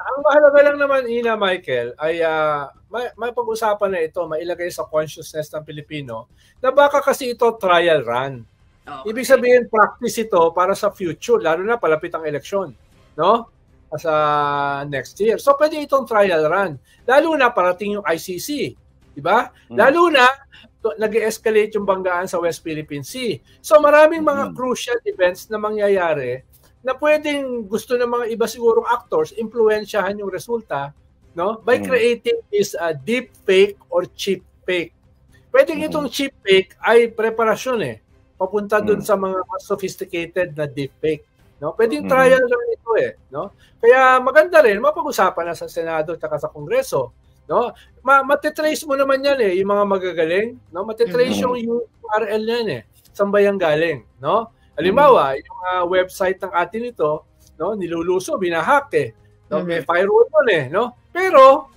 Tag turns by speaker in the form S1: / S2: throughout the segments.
S1: ang mahalaga lang naman, Ina Michael, ay may pag-usapan na ito, mailagay sa consciousness ng Pilipino na baka kasi ito trial run.
S2: Okay.
S1: Ibig sabihin, practice ito para sa future, lalo na palapit ang eleksyon, no? Sa next year. So, pwede itong trial run. Lalo na parating yung ICC, di ba? Lalo na, nag-escalate yung banggaan sa West Philippine Sea. So, maraming mga crucial events na mangyayari na pwedeng gusto ng mga iba sigurong actors impluwensyahan yung resulta, no? By creating this deep fake or cheap fake. Pwedeng itong cheap fake ay preparasyon papunta dun sa mga mas sophisticated na deep fake, no? Pwedeng trial lang ito no? Kaya maganda rin mapag-usapan na sa Senado at sa Kongreso, no? Matitrace mo naman yan yung mga magagaling, no? Matitrace yung URL yan saan ba yan galing, no? Halimbawa, yung website ng atin ito, no, niluluso, binahack no, may firewall doon no? Pero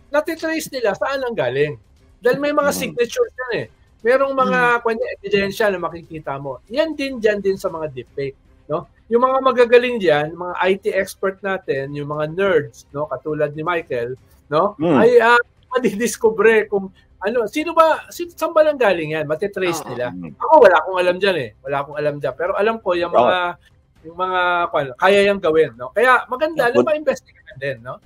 S1: natitrace nila saan ang galing. Dahil may mga signatures yan Merong mga ebidensya na makikita mo. Yan dyan din sa mga deepfake, no? Yung mga magagaling diyan, mga IT expert natin, yung mga nerds, no, katulad ni Michael, no, ay madidiscover kung saan ba lang galing yan? Matitrace nila. Ako, wala akong alam dyan Wala akong alam dyan. Pero alam ko yung mga kaya yung gawin, no? Kaya maganda na ma-investigate din, no?